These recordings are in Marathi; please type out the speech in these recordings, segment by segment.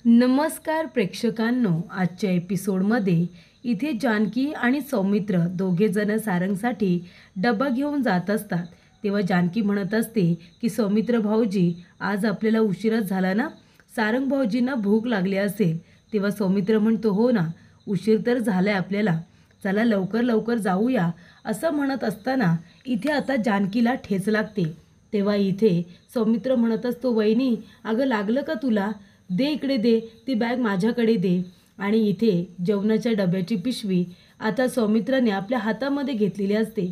नमस्कार प्रेक्षकांनो, आजच्या एपिसोडमध्ये इथे जानकी आणि सौमित्र दोघे जण सारंगसाठी डबा घेऊन जात असतात. तेव्हा जानकी म्हणत असते की सौमित्र भाऊजी, आज आपल्याला उशीरच झाला ना, सारंग भाऊजींना भूक लागली असेल. तेव्हा सौमित्र म्हणतो, हो ना, उशीर तर झालाय आपल्याला, चला लवकर लवकर जाऊया. असं म्हणत असताना इथे आता जानकीला ठेच लागते. तेव्हा इथे सौमित्र म्हणत असतो, वहिनी अगं लागलं का तुला, दे इकडे दे, ती बॅग माझ्याकडे दे. आणि इथे जेवणाच्या डब्याची पिशवी आता सौमित्राने आपल्या हातामध्ये घेतलेली असते.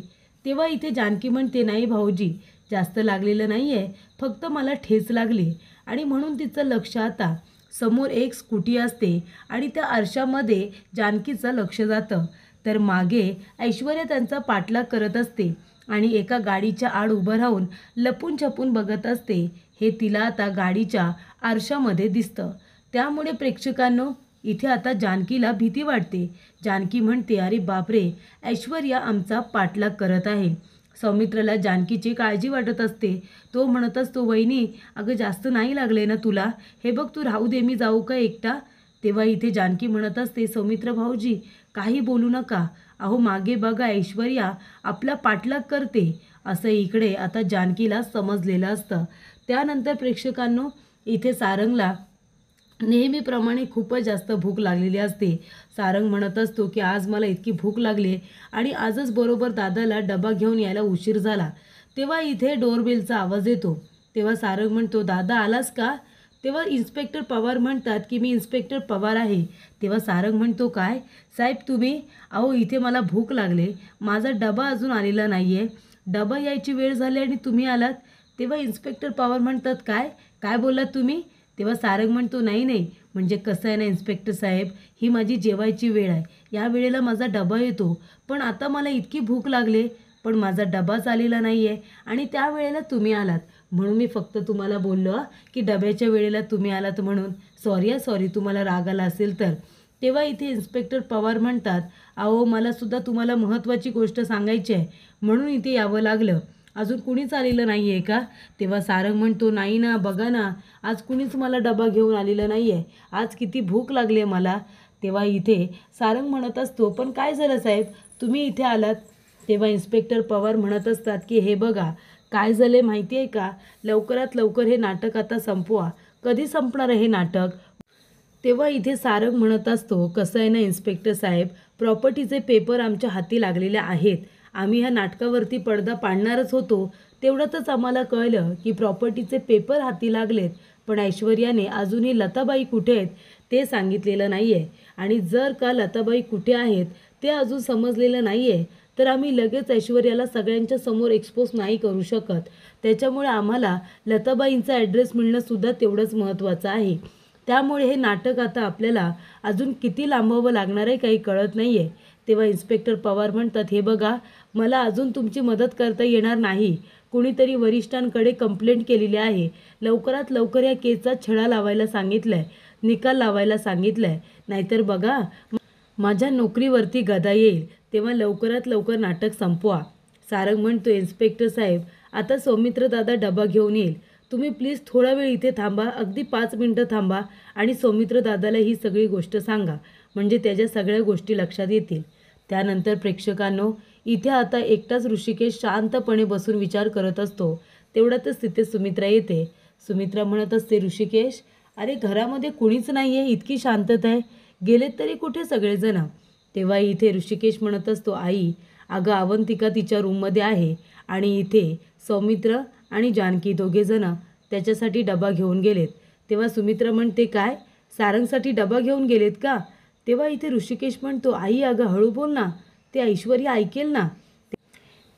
तेव्हा इथे जानकी म्हणते, नाही भाऊजी, जास्त लागलेलं नाही आहे, फक्त मला ठेच लागली. आणि म्हणून तिचं लक्ष आता समोर एक स्कूटी असते आणि त्या आरशामध्ये जानकीचं लक्ष जातं. तर मागे ऐश्वर्या त्यांचा पाठलाग करत असते आणि एका गाडीच्या आड उभं राहून लपून छपून बघत असते. हे तिला आता गाडीच्या आरशामध्ये दिसतं. त्यामुळे प्रेक्षकांनो, इथे आता जानकीला भीती वाटते. जानकी म्हणते, अरे बापरे, ऐश्वर्या आमचा पाठलाग करत आहे. सौमित्रला जानकीची काळजी वाटत असते. तो म्हणत असतो, वहिनी अगं जास्त नाही लागले ना तुला, हे बघ तू राहू दे, मी जाऊ का एकटा. तेव्हा इथे जानकी म्हणत असते, सौमित्र भाऊजी काही बोलू नका, अहो मागे बघा, ऐश्वर्या आपला पाठलाग करते. असं इकडे आता जानकीला समजलेलं असतं. त्यानंतर प्रेक्षकांनो, इथे सारंगला नेहमीप्रमाणे खूपच जास्त भूक लागलेली असते. सारंग म्हणत असतो की आज मला इतकी भूक लागली आणि आजच बरोबर दादाला डबा घेऊन यायला उशीर झाला. तेव्हा इथे डोरबेलचा आवाज येतो. तेव्हा सारंग म्हणतो, दादा आलास का. तेव्हा इन्स्पेक्टर पवार म्हणतात की मी इन्स्पेक्टर पवार आहे. तेव्हा सारंग म्हणतो, काय साहेब तुम्ही, अहो इथे मला भूक लागले, माझा डबा अजून आलेला नाही आहे, डबा यायची वेळ झाली आणि तुम्ही आलात. तेव्हा इन्स्पेक्टर पवार म्हणतात, काय काय बोललात तुम्ही. तेव्हा सारंग म्हणतो, नाही नाही, म्हणजे कसं आहे ना इन्स्पेक्टर साहेब, ही माझी जेवायची वेळ आहे, या वेळेला माझा डबा येतो, पण आता मला इतकी भूक लागले पण माझा डबाच आलेला नाही आहे आणि त्या वेळेला तुम्ही आलात, म्हणून मी फक्त तुम्हाला बोललो की डब्याच्या वेळेला तुम्ही आलात म्हणून. सॉरी तुम्हाला राग आला असेल तर. तेव्हा इथे इन्स्पेक्टर पवार म्हणतात, अहो मलासुद्धा तुम्हाला महत्त्वाची गोष्ट सांगायची आहे, म्हणून इथे यावं लागलं. अजून कुणीच आलेलं नाही आहे का. तेव्हा सारंग म्हणतो, नाही ना, बघा ना, आज कुणीच मला डबा घेऊन आलेलं नाही आहे, आज किती भूक लागली आहे मला. तेव्हा इथे सारंग म्हणत असतो, पण काय झालं साहेब, तुम्ही इथे आलात. तेव्हा इन्स्पेक्टर पवार म्हणत असतात की हे बघा, काय झालं माहिती आहे का, लवकरात लवकर हे नाटक आता संपवा. कधी संपणार आहे हे नाटक. तेव्हा इथे सारंग म्हणत असतो, कसं आहे ना इन्स्पेक्टर साहेब, प्रॉपर्टीचे पेपर आमच्या हाती लागलेले आहेत, आम्ही ह्या नाटकावरती पडदा पाडणारच होतो. तेवढ्यातच आम्हाला कळलं की प्रॉपर्टीचे पेपर हाती लागलेत, पण ऐश्वर्याने अजूनही लताबाई कुठे आहेत ते सांगितलेलं नाही आहे. आणि जर का लताबाई कुठे आहेत ते अजून समजलेलं नाही आहे तर आम्ही लगेच ऐश्वर्याला सगळ्यांच्या समोर एक्सपोज नाही करू शकत. त्याच्यामुळे आम्हाला लताबाईंचा ॲड्रेस मिळणंसुद्धा तेवढंच महत्त्वाचं आहे. त्यामुळे हे नाटक आता आपल्याला अजून किती लांबवावं लागणार आहे काही कळत नाही आहे. तेव्हा इन्स्पेक्टर पवार म्हणतात, हे बघा, मला अजून तुमची मदत करता येणार नाही. कुणीतरी वरिष्ठांकडे कंप्लेंट केलेली आहे, लवकरात लवकर या केसचा छडा लावायला सांगितलं आहे, निकाल लावायला सांगितलं आहे, नाहीतर बघा माझ्या नोकरीवरती गदा येईल. तेव्हा लवकरात लवकर नाटक संपवा. सारंग म्हणतो, इन्स्पेक्टर साहेब, आता सौमित्र दादा डबा घेऊन येईल, तुम्ही प्लीज थोडा वेळ इथे थांबा, अगदी 5 मिनटं थांबा आणि सौमित्र दादाला ही सगळी गोष्ट सांगा, म्हणजे त्याच्या सगळ्या गोष्टी लक्षात येतील. त्यानंतर प्रेक्षकांनो, इथे आता एकटाच ऋषिकेश शांतपणे बसून विचार करत असतो. तेवढ्यातच तिथे सुमित्रा येते. सुमित्रा म्हणत असते, ऋषिकेश, अरे घरामध्ये कुणीच नाही आहे, इतकी शांतता आहे, गेलेत तरी कुठे सगळेजण. तेव्हा इथे ऋषिकेश म्हणत असतो, आई अगं अवंतिका तिच्या रूममध्ये आहे आणि इथे सौमित्र आणि जानकी दोघेजणं त्याच्यासाठी डबा घेऊन गेलेत. तेव्हा सुमित्रा म्हणते, काय सारंगसाठी डबा घेऊन गेलेत का. तेव्हा इथे ऋषिकेश म्हणतो, आई अगं हळू बोल ना, ते ऐश्वर्या ऐकेल ना.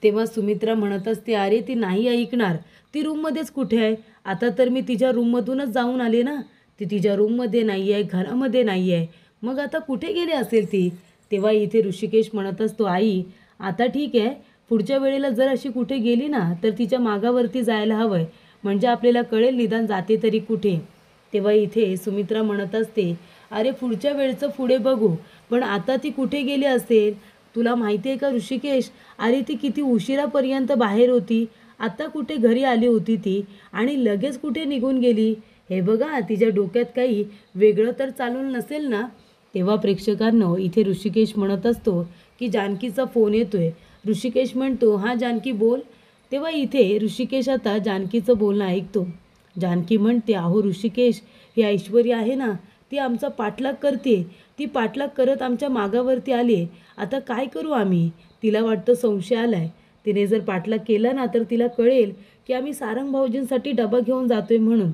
तेव्हा सुमित्रा म्हणत असते, अरे ती नाही ऐकणार, ती रूममध्येच कुठे आहे, आता तर मी तिच्या रूममधूनच जाऊन आले ना, ती तिच्या रूममध्ये नाही आहे, घरामध्ये नाही आहे, मग आता कुठे गेली असेल ती. तेव्हा इथे ऋषिकेश म्हणत असतो, आई आता ठीक आहे, पुढच्या वेळेला जर अशी कुठे गेली ना तर तिच्या मागावरती जायला हवं आहे, म्हणजे आपल्याला कळेल निदान जाते तरी कुठे. तेव्हा इथे सुमित्रा म्हणत असते, अरे पुढच्या वेळचं पुढे बघू, पण आता ती कुठे गेली असेल. तुला माहिती आहे का ऋषिकेश, अरे ती किती उशिरापर्यंत बाहेर होती, आता कुठे घरी आली होती ती आणि लगेच कुठे निघून गेली. हे बघा तिच्या डोक्यात काही वेगळं तर चालून नसेल ना. तेव्हा प्रेक्षकांनो इथे ऋषिकेश म्हणत असतो की जानकीचा फोन येतोय. ऋषिकेश म्हणतो, हां जानकी बोल. तेव्हा इथे ऋषिकेश आता जानकीचं बोलणं ऐकतो. जानकी म्हणते, अहो ऋषिकेश, ही ऐश्वर्या आहे ना, ती आमचा पाठलाग करते. ती पाठलाग करत आमच्या मागावरती आली. आता काय करू आम्ही? तिला वाटतं संशय आलाय. तिने जर पाठलाग केला ना तर तिला कळेल की आम्ही सारंग भाऊजींसाठी डबा घेऊन जातोय म्हणून.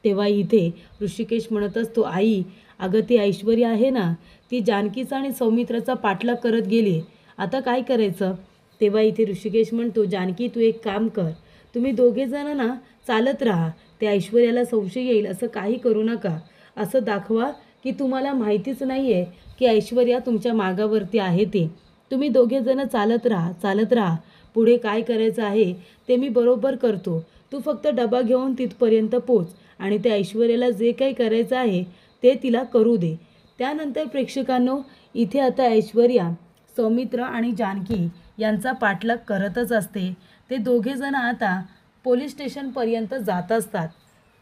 तेव्हा इथे ऋषिकेश म्हणत असतो, आई अगं ती ऐश्वर्या आहे ना, ती जानकीचा आणि सौमित्राचा पाठलाग करत गेली. आता काय करायचं? तेव्हा इथे ऋषिकेश म्हणतो, जानकी तू एक काम कर, तुम्ही दोघेजण ना चालत राहा. त्या ऐश्वर्याला संशय येईल असं काही करू नका. असं दाखवा की तुम्हाला माहितीच नाही आहे की ऐश्वर्या तुमच्या मागावरती आहे ते. तुम्ही दोघेजण चालत राहा, चालत राहा. पुढे काय करायचं आहे ते मी बरोबर करतो. तू फक्त डबा घेऊन तिथपर्यंत पोच आणि त्या ऐश्वर्याला जे काही करायचं आहे ते तिला करू दे. त्यानंतर प्रेक्षकांनो इथे आता ऐश्वर्या, सौमित्र आणि जानकी यांचा पाठलाग करतच असते. ते दोघेजण आता पोलीस स्टेशनपर्यंत जात असतात.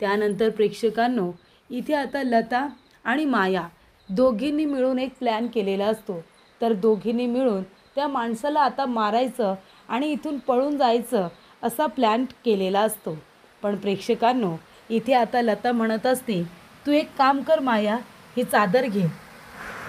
त्यानंतर प्रेक्षकांनो इथे आता लता आणि माया दोघींनी मिळून एक प्लॅन केलेला असतो. तर दोघींनी मिळून त्या माणसाला आता मारायचं आणि इथून पळून जायचं असा प्लॅन केलेला असतो. पण प्रेक्षकांनो इथे आता लता म्हणत असते, तू एक काम कर माया, ही चादर घे.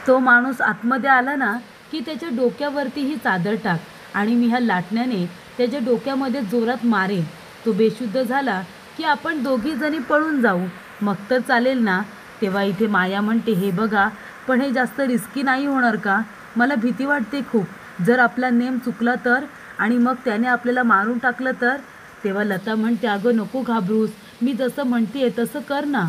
तो माणूस आतमध्ये आला ना की त्याच्या डोक्यावरती ही चादर टाक आणि मी ह्या लाटण्याने त्याच्या डोक्यामध्ये जोरात मारेन. तो बेशुद्ध झाला की आपण दोघी जणी पळून जाऊ, मग तर चालेल ना. तेव्हा इथे माया म्हणते, हे बघा पण हे जास्त रिस्की नाही होणार का? मला भीती वाटते खूप. जर आपला नेम चुकला तर आणि मग त्याने आपल्याला मारून टाकलं तर? तेव्हा लता म्हणते, अगं नको घाबरूस, मी जसं म्हणते तसं कर ना.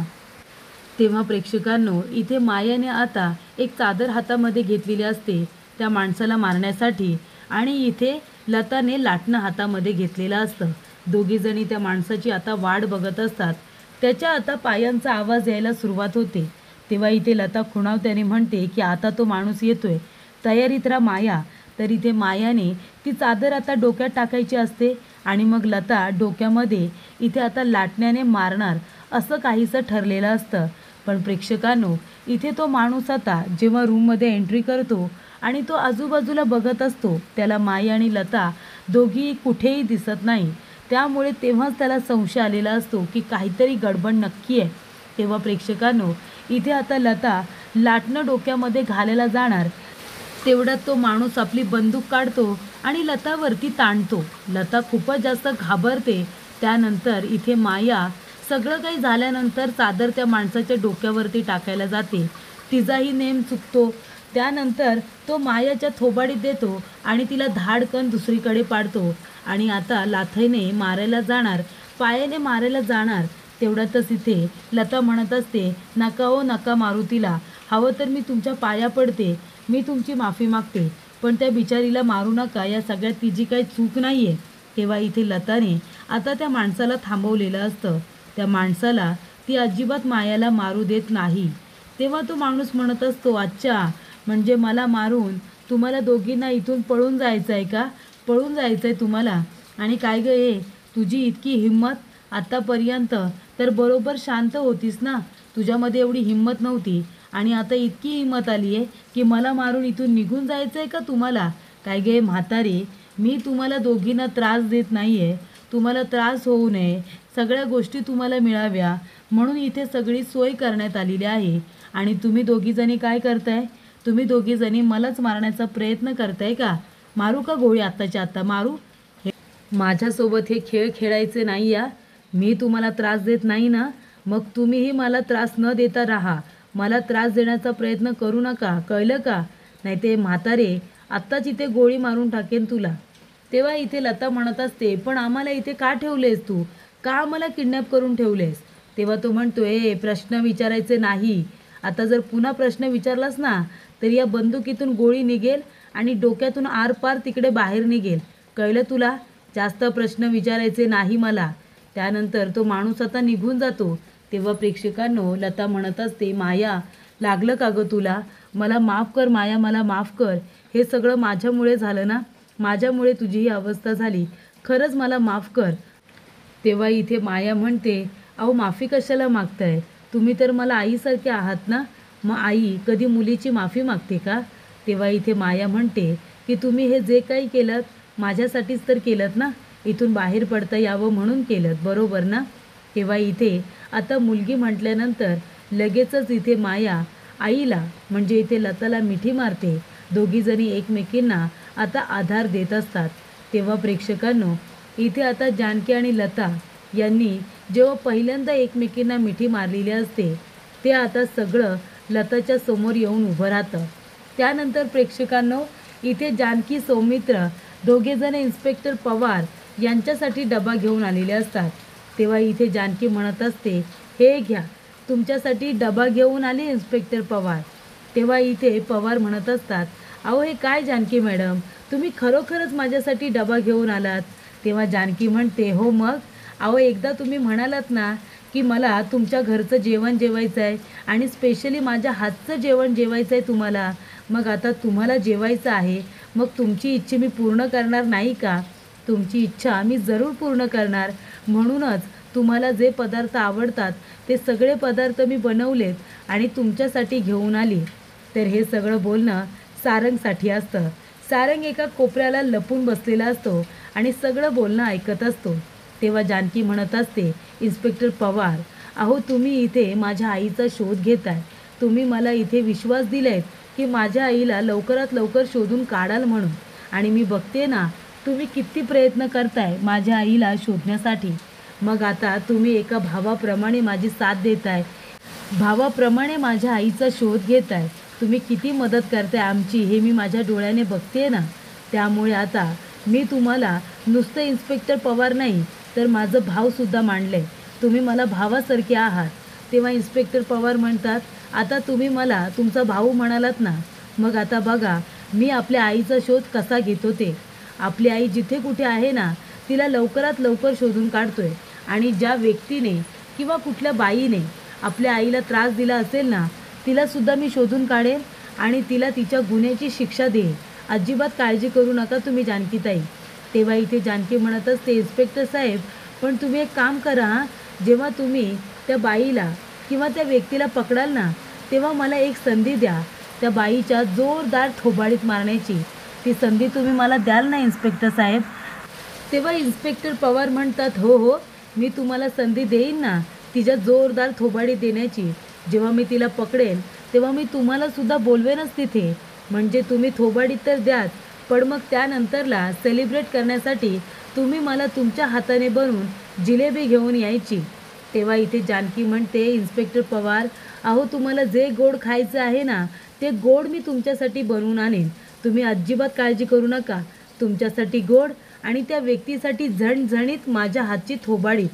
तेव्हा प्रेक्षकांनो इथे मायाने आता एक चादर हातामध्ये घेतलेली असते त्या माणसाला मारण्यासाठी आणि इथे लताने लाटणं हातामध्ये घेतलेलं असतं. दोघीजणी त्या माणसाची आता वाट बघत असतात. त्याच्या आता पायांचा आवाज यायला सुरुवात होते. तेव्हा इथे लता खुणावत्याने म्हणते की आता तो माणूस येतोय, तयारीत राहा माया. तर इथे मायाने ती चादर आता डोक्यात टाकायची असते आणि मग लता डोक्यामध्ये इथे आता लाटण्याने मारणार असं काहीसं ठरलेलं असतं. पण प्रेक्षकांनो इथे तो माणूस आता जेव्हा रूममध्ये एंट्री करतो आणि तो आजूबाजूला बघत असतो, त्याला माया आणि लता दोघी कुठेही दिसत नाही. त्यामुळे तेव्हाच त्याला संशय आलेला असतो की काहीतरी गडबड नक्की आहे. तेव्हा प्रेक्षकांनो इथे आता लता लाटणं डोक्यामध्ये घालायला जाणार तेवढ्यात तो माणूस आपली बंदूक काढतो आणि लतावरती ताणतो. लता खूपच जास्त घाबरते. त्यानंतर इथे माया सगळं काही झाल्यानंतर चादर त्या माणसाच्या डोक्यावरती टाकायला जाते. तिचाही नेम चुकतो. त्यानंतर तो मायाच्या थोबाडीत देतो आणि तिला धाडकन दुसरीकडे पाडतो आणि आता लाथेने मारायला जाणार, पायाने मारायला जाणार. तेवढ्यातच इथे लता म्हणत असते, नका ओ नका मारू तिला, हवं तर मी तुमच्या पाया पडते, मी तुमची माफी मागते, पण त्या बिचारीला मारू नका, या सगळ्यात तिची काही चूक नाही आहे. तेव्हा इथे लताने आता त्या माणसाला थांबवलेलं असतं. त्या माणसाला ती अजिबात मायाला मारू देत नाही. तेव्हा तो माणूस म्हणत असतो, अच्छा म्हणजे मला मारून तुम्हाला दोघींना इथून पळून जायचं आहे का? पळून जायचं आहे तुम्हाला? आणि काय गं हे, तुझी इतकी हिंमत? आत्तापर्यंत तर बरोबर शांत होतीस ना, तुझ्यामध्ये एवढी हिंमत नव्हती आणि आता इतकी हिंमत आली आहे की मला मारून इथून निघून जायचं आहे का तुम्हाला? काय गे म्हातारे, मी तुम्हाला दोघींना त्रास देत नाही आहे. तुम्हाला त्रास होऊ नये, सगळ्या गोष्टी तुम्हाला मिळाव्या म्हणून इथे सगळी सोय करण्यात आलेली आहे. आणि तुम्ही दोघीजणी काय करताय? तुम्ही दोघीजणी मलाच मारण्याचा प्रयत्न करताय का? मारू का गोळी आत्ताच्या आत्ता मारू? माझ्यासोबत हे खेळ खेळायचे नाही या. मी तुम्हाला त्रास देत नाही ना, मग तुम्हीही मला त्रास न देता राहा. मला त्रास देण्याचा प्रयत्न करू नका, कळलं का? नाही ते म्हातारे आत्ताच इथे गोळी मारून टाकेन तुला. तेव्हा इथे लता म्हणत असते, पण आम्हाला इथे का ठेवलेस तू? का आम्हाला किडनॅप करून ठेवलेस? तेव्हा तो म्हणतोय, प्रश्न विचारायचे नाही. आता जर पुन्हा प्रश्न विचारलास ना तर या बंदुकीतून गोळी निघेल आणि डोक्यातून आरपार तिकडे बाहेर निघेल, कळलं तुला? जास्त प्रश्न विचारायचे नाही मला. त्यानंतर तो माणूस आता निघून जातो. तेव्हा प्रेक्षकांनो लता म्हणत असते, माया लागलं का गं तुला? मला माफ कर माया, मला माफ कर. हे सगळं माझ्यामुळे झालं ना, माझ्यामुळे तुझी ही अवस्था झाली. खरंच मला माफ कर. तेव्हा इथे माया म्हणते, अहो माफी कशाला मागताय? तुम्ही तर मला आईसारखे आहात ना. मग आई कधी मुलीची माफी मागते का? तेव्हा इथे माया म्हणते की तुम्ही हे जे काही केलंत माझ्यासाठीच तर केलंत ना. इथून बाहेर पडता यावं म्हणून केलंत, बरोबर ना? तेव्हा इथे आता मुलगी म्हटल्यानंतर लगेचच इथे माया आईला म्हणजे इथे लताला मिठी मारते. दोघीजणी एकमेकींना आता आधार देत असतात. तेव्हा प्रेक्षकांनो, इथे आता जानकी आणि लता यांनी जेव्हा पहिल्यांदा एकमेकींना मिठी मारलेली असते ते आता सगळं लताच्या समोर येऊन उभं राहतं. त्यानंतर प्रेक्षकांनो, इथे जानकी सौमित्र दोघेजण इन्स्पेक्टर पवार यांच्यासाठी डबा घेऊन आलेले असतात. तेव्हा इथे जानकी म्हणत असते, हे घ्या, तुमच्यासाठी डबा घेऊन आले इन्स्पेक्टर पवार. तेव्हा इथे पवार म्हणत असतात, अहो हे काय जानकी मॅडम, तुम्ही खरोखरच माझ्यासाठी डबा घेऊन आलात? तेव्हा जानकी म्हणते, हो मग. अहो एकदा तुम्ही म्हणालात ना की मला तुमच्या घरचं जेवण जेवायचं आहे आणि स्पेशली माझ्या हातचं जेवण जेवायचं आहे तुम्हाला. मग आता तुम्हाला जेवायचं आहे, मग तुमची इच्छा मी पूर्ण करणार नाही का? तुमची इच्छा मी जरूर पूर्ण करणार. म्हणूनच तुम्हाला जे पदार्थ आवडतात ते सगळे पदार्थ मी बनवलेत आणि तुमच्यासाठी घेऊन आली. तर हे सगळं बोलणं सारंगसाठी असतं. सारंग एका कोपऱ्याला लपून बसलेला असतो आणि सगळं बोलणं ऐकत असतो. तेव्हा जानकी म्हणत असते, इन्स्पेक्टर पवार, अहो तुम्ही इथे माझ्या आईचा शोध घेताय. तुम्ही मला इथे विश्वास दिलायत की माझ्या आईला लवकरात लवकर शोधून काढाल म्हणून. आणि मी बघते ना तुम्ही किती प्रयत्न करताय माझ्या आईला शोधण्यासाठी. मग आता तुम्ही एका भावाप्रमाणे माझी साथ देताय, भावाप्रमाणे माझ्या आईचा शोध घेताय. तुम्ही किती मदत करताय आमची हे मी माझ्या डोळ्याने बघते ना. त्यामुळे आता मी तुम्हाला नुसतं इन्स्पेक्टर पवार नाही तर माझं भावसुद्धा मानलं आहे. तुम्ही मला भावासारखे आहात. तेव्हा इन्स्पेक्टर पवार म्हणतात, आता तुम्ही मला तुमचा भाऊ म्हणालात ना, मग आता बघा मी आपल्या आईचा शोध कसा घेतो ते. आपली आई जिथे कुठे आहे ना तिला लवकरात लवकर शोधून काढतोय. आणि ज्या व्यक्तीने किंवा कुठल्या बाईने आपल्या आईला त्रास दिला असेल ना तिलासुद्धा मी शोधून काढेन आणि तिला तिच्या गुन्ह्याची शिक्षा देईन. अजिबात काळजी करू नका तुम्ही जानकीताई. तेव्हा इथे जानकी म्हणत असते, इन्स्पेक्टर साहेब पण तुम्ही एक काम करा हां, जेव्हा तुम्ही त्या बाईला किंवा त्या व्यक्तीला पकडाल ना तेव्हा मला एक संधी द्या त्या बाईच्या जोरदार थोबाडीत मारण्याची. ती संधी तुम्ही मला द्याल ना इन्स्पेक्टर साहेब? तेव्हा इन्स्पेक्टर पवार म्हणतात, हो हो, मी तुम्हाला संधी देईन ना तिच्या जोरदार थोबाडी देण्याची. जेव्हा मी तिला पकडेन तेव्हा मी तुम्हालासुद्धा बोलवेनच तिथे. म्हणजे तुम्ही थोबाडी तर द्याच, पण मग त्यानंतरला सेलिब्रेट करण्यासाठी तुम्ही मला तुमच्या हाताने बनवून जिलेबी घेऊन यायची. तेव्हा इथे जानकी म्हणते, इन्स्पेक्टर पवार, अहो तुम्हाला जे गोड खायचं आहे ना ते गोड मी तुमच्यासाठी बनवून आणेन. तुम्ही अजिबात काळजी करू नका. तुमच्यासाठी गोड आणि त्या व्यक्तीसाठी झणझणीत माझ्या हातची थोबाडीत.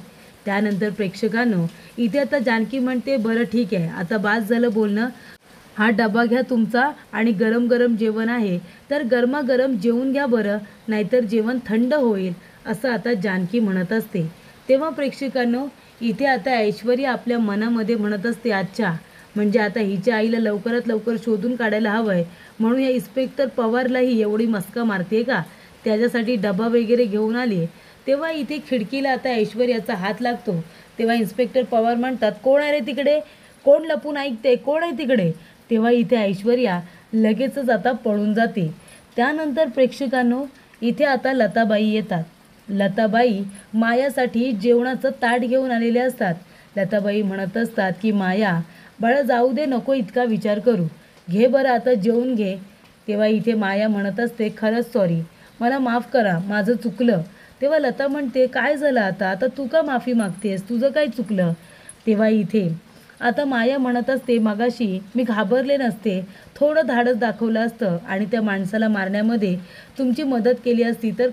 त्यानंतर प्रेक्षकांनो, इथे आता जानकी म्हणते, बरं ठीक आहे, आता बास झालं बोलणं. हा डबा घ्या तुमचा आणि गरम गरम जेवण आहे तर गरमागरम जेवून घ्या बरं, नाहीतर जेवण थंड होईल, असं आता जानकी म्हणत असते. तेव्हा प्रेक्षकांनो, इथे आता ऐश्वर्या आपल्या मनामध्ये म्हणत असते, अच्छा म्हणजे आता हिच्या आईला लवकरात लवकर शोधून काढायला हवं आहे म्हणून या इन्स्पेक्टर पवारलाही एवढी मस्का मारते का, त्याच्यासाठी डबा वगैरे घेऊन आली. तेव्हा इथे खिडकीला आता ऐश्वर्याचा हात लागतो. तेव्हा इन्स्पेक्टर पवार म्हणतात, कोण आहे रे तिकडे, कोण लपून ऐकते, कोण आहे तिकडे? तेव्हा इथे ऐश्वर्या लगेचच आता पळून जाते. त्यानंतर प्रेक्षकांनो, इथे आता लताबाई येतात. लताबाई मायासाठी जेवणाचं ताट घेऊन आलेले असतात. लताबाई म्हणत असतात की माया बाळा जाऊ दे, नको इतका विचार करू, घे बरं आता जेवून घे. तेव्हा इथे माया म्हणत असते, खरंच सॉरी, मला माफ करा, माझं चुकलं. तेव्हा लता म्हणते, काय झालं आता तू का माफी मागतेस, तुझं काय चुकलं? तेव्हा इथे आता माया म्हणत असते, मगाशी मी घाबरले नसते, थोडं धाडस दाखवलं असतं आणि त्या माणसाला मारण्यामध्ये तुमची मदत केली असती तर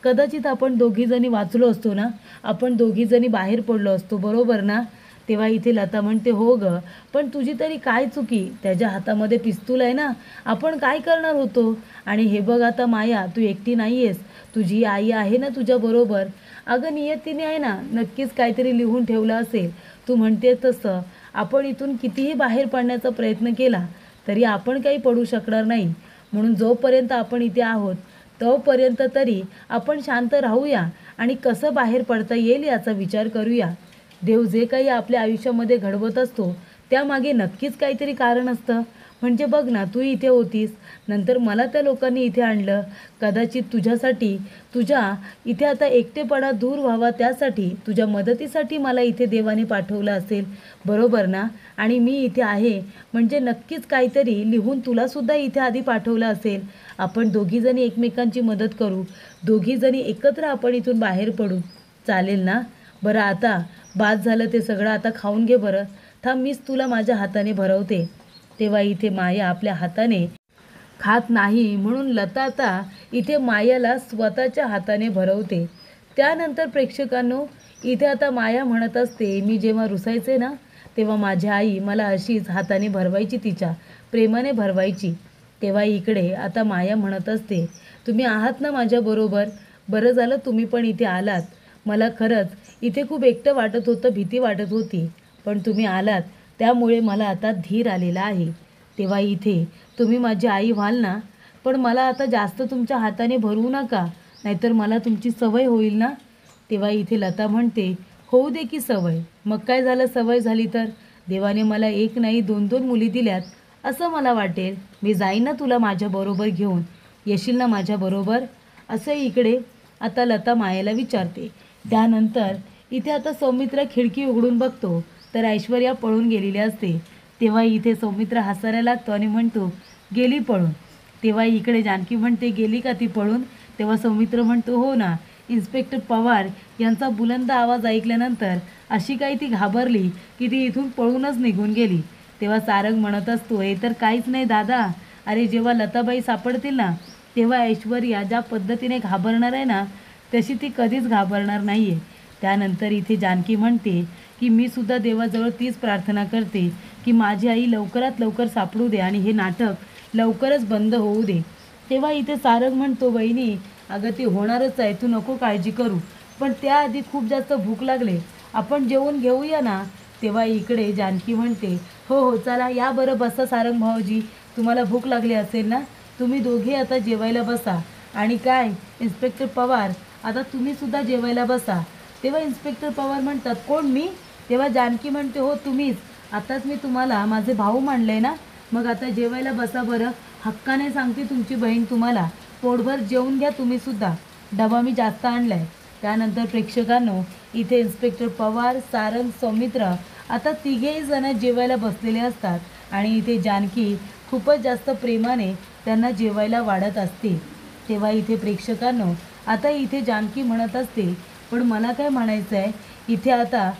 कदाचित आपण दोघीजणी वाचलो असतो ना, आपण दोघीजणी बाहेर पडलो असतो, बरोबर ना? तेव्हा इथे लता म्हणते, हो गं, पण तुझी तरी काय चुकी, त्याच्या हातामध्ये पिस्तूल आहे ना, आपण काय करणार होतो? आणि हे बघ आता माया, तू एकटी नाही आहेस, तुझी आई आहे ना तुझ्याबरोबर. अगं नियतीने आहे ना, नक्कीच काहीतरी लिहून ठेवलं असेल. तू म्हणते तसं आपण इथून कितीही बाहेर पडण्याचा प्रयत्न केला तरी आपण काही पडू शकणार नाही. म्हणून जोपर्यंत आपण इथे आहोत तोपर्यंत तरी आपण शांत राहूया आणि कसं बाहेर पडता येईल याचा विचार करूया. देव जे काही आपल्या आयुष्यामध्ये घडवत असतो त्यामागे नक्कीच काहीतरी कारण असतं. म्हणजे बघ ना, तू इथे होतीस, नंतर मला त्या लोकांनी इथे आणलं. कदाचित तुझ्यासाठी, तुझ्या इथे आता एकटेपणा दूर व्हावा त्यासाठी, तुझ्या मदतीसाठी मला इथे देवाने पाठवलं असेल, बरोबर ना? आणि मी इथे आहे म्हणजे नक्कीच काहीतरी लिहून तुलासुद्धा इथे आधी पाठवलं असेल. आपण दोघीजणी एकमेकांची मदत करू, दोघीजणी एकत्र आपण इथून बाहेर पडू, चालेल ना? बरं आता बाद झालं ते सगळं, आता खाऊन घे बरं. थांब, मीच तुला माझ्या हाताने भरवते. तेव्हा इथे माया आपल्या हाताने खात नाही म्हणून लता आता इथे मायाला स्वतःच्या हाताने भरवते. त्यानंतर प्रेक्षकांनो, इथे आता माया म्हणत असते, मी जेव्हा रुसायचे ना तेव्हा माझी आई मला अशीच हाताने भरवायची, तिच्या प्रेमाने भरवायची. तेव्हा इकडे आता माया म्हणत असते, तुम्ही आहात ना माझ्याबरोबर? बरं झालं तुम्ही पण इथे आलात. मला खरंच इथे खूप एकटं वाटत होतं, भीती वाटत होती, पण तुम्ही आलात त्यामुळे मला आता धीर आलेला आहे. तेव्हा इथे तुम्ही माझी आई व्हाल ना, पण मला आता जास्त तुमच्या हाताने भरवू नका, नाहीतर मला तुमची सवय होईल ना. तेव्हा इथे लता म्हणते, होऊ दे की सवय. मग काय झालं, सवय झाली तर? देवाने मला एक नाही 2-2 मुली दिल्यात असं मला वाटेल. मी जाईन ना तुला माझ्याबरोबर घेऊन, येशील ना माझ्याबरोबर? असं इकडे आता लता मायेला विचारते. त्यानंतर इथे आता सौमित्र खिडकी उघडून बघतो तर ऐश्वर्या पळून गेलेली असते. तेव्हा इथे सौमित्र हसायला लागतो आणि म्हणतो, गेली पळून. तेव्हा इकडे जानकी म्हणते, गेली का ती पळून? तेव्हा सौमित्र म्हणतो, हो ना, इन्स्पेक्टर पवार यांचा बुलंद आवाज ऐकल्यानंतर अशी काही ती घाबरली की ती इथून पळूनच निघून गेली. तेव्हा सारंग म्हणत असतो, हे तर काहीच नाही दादा, अरे जेव्हा लताबाई सापडतील ना तेव्हा ऐश्वर्या ज्या पद्धतीने घाबरणार आहे ना तशी ती कधीच घाबरणार नाही आहे. त्यानंतर इथे जानकी म्हणते की मी सुद्धा देवाजवळ तीच प्रार्थना करते की माझी आई लवकरात लवकर सापडू दे आणि हे नाटक लवकरच बंद होऊ दे. तेव्हा इथे सारंग म्हणतो, बहिणी अगं ती होणारच आहे, तू नको काळजी करू, पण त्याआधी खूप जास्त भूक लागले, आपण जेवून घेऊया ना. तेव्हा इकडे जानकी म्हणते, हो हो चला या बरं, बसा सारंग भाऊजी, तुम्हाला भूक लागली असेल ना, तुम्ही दोघे आता जेवायला बसा. आणि काय इन्स्पेक्टर पवार, आता तुम्ही सुद्धा जेवायला बसा. तेव्हा इन्स्पेक्टर पवार म्हणतात, कोण मी? तेव्हा जानकी म्हणते, हो तुम्हीच, आताच मी तुम्हाला माझे भाऊ मानले ना, मग आता जेवायला बसा बरं. हक्काने सांगते तुमची बहीण तुम्हाला, पोटभर जेवून घ्या तुम्ही सुद्धा, डबा मी जास्त आणलाय. त्यानंतर प्रेक्षकांनो, इथे इन्स्पेक्टर पवार, सारंग, सौमित्र आता तिघेही जण जेवायला बसलेले असतात आणि इथे जानकी खूपच जास्त प्रेमाने त्यांना जेवायला वाढत असते. तेव्हा इथे प्रेक्षकांनो, आता इथे जानकी म्हणत असते, पण मला काय म्हणायचं आहे, इथे आता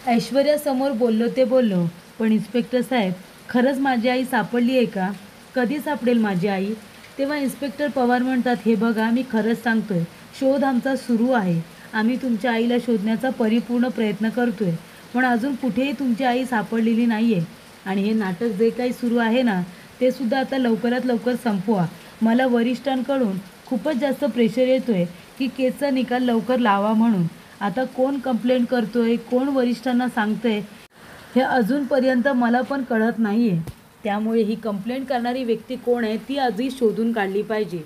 ऐश्वर्यासमोर बोललो ते बोललो, पण इन्स्पेक्टर साहेब खरंच माझी आई सापडली आहे का? कधी सापडेल माझी आई? तेव्हा इन्स्पेक्टर पवार म्हणतात, हे बघा मी खरंच सांगतोय, शोध आमचा सुरू आहे, आम्ही तुमच्या आईला शोधण्याचा परिपूर्ण प्रयत्न करतोय, पण अजून कुठेही तुमची आई सापडलेली नाही आहे. आणि हे नाटक जे काही सुरू आहे ना ते सुद्धा आता लवकरात लवकर संपवा. मला वरिष्ठांकडून खूपच जास्त प्रेशर येतोय की केसचा निकाल लवकर लावा म्हणून. आता कोण कंप्लेंट करतोय, कोण वरिष्ठांना सांगतंय हे अजूनपर्यंत मला पण कळत नाही आहे. त्यामुळे ही कंप्लेंट करणारी व्यक्ती कोण आहे ती आधी शोधून काढली पाहिजे.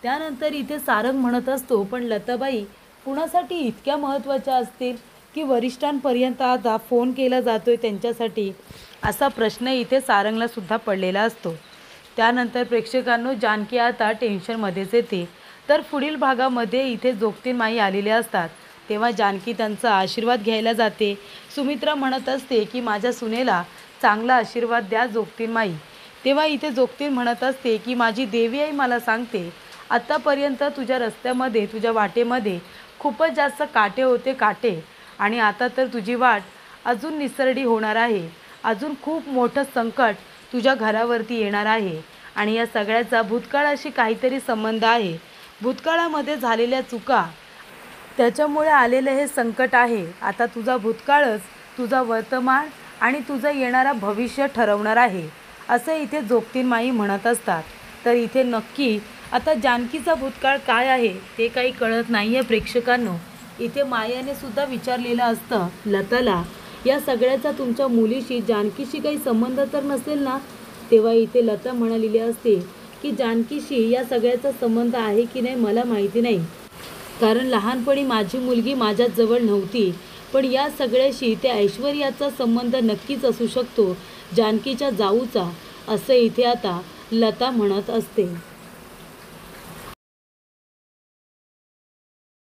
त्यानंतर इथे सारंग म्हणत असतो, पण लताबाई कुणासाठी इतक्या महत्त्वाच्या असतील की वरिष्ठांपर्यंत आता फोन केला जातोय त्यांच्यासाठी, असा प्रश्न इथे सारंगला सुद्धा पडलेला असतो. त्यानंतर प्रेक्षकांनो, जानकी आता टेन्शनमध्येच येते. तर पुढील भागामध्ये इथे जोगतीनमाई आलेले असतात. तेव्हा जानकी त्यांचा आशीर्वाद घ्यायला जाते. सुमित्रा म्हणत असते की माझ्या सुनेला चांगला आशीर्वाद द्या जोगतीनमाई. तेव्हा इथे जोगतीन म्हणत असते की माझी देवी आई मला सांगते, आत्तापर्यंत तुझ्या रस्त्यामध्ये, तुझ्या वाटेमध्ये खूपच जास्त काटे होते, काटे, आणि आता तर तुझी वाट अजून निसरडी होणार आहे. अजून खूप मोठं संकट तुझ्या घरावरती येणार आहे आणि या सगळ्याचा भूतकाळाशी काहीतरी संबंध आहे. भूतकाळामध्ये झालेल्या चुका, त्याच्यामुळे आलेलं हे संकट आहे. आता तुझा भूतकाळच तुझा वर्तमान आणि तुझं येणारा भविष्य ठरवणार आहे, असं इथे जोगतीनमाई म्हणत असतात. तर इथे नक्की आता जानकीचा भूतकाळ काय आहे ते काही कळत नाही आहे प्रेक्षकांनो. इथे मायाने सुद्धा विचारलेलं असतं लताला, या सगळ्याचा तुमच्या मुलीशी, जानकीशी काही संबंध तर नसेल ना? तेव्हा इथे लता म्हणालेली असते की जानकीशी या सगळ्याचा संबंध आहे की नाही मला माहिती नाही, कारण लहानपणी माझी मुलगी माझ्याच जवळ नव्हती, पण या सगळ्याशी त्या ऐश्वर्याचा संबंध नक्कीच असू शकतो, जानकीच्या जाऊचा, असं इथे आता लता म्हणत असते.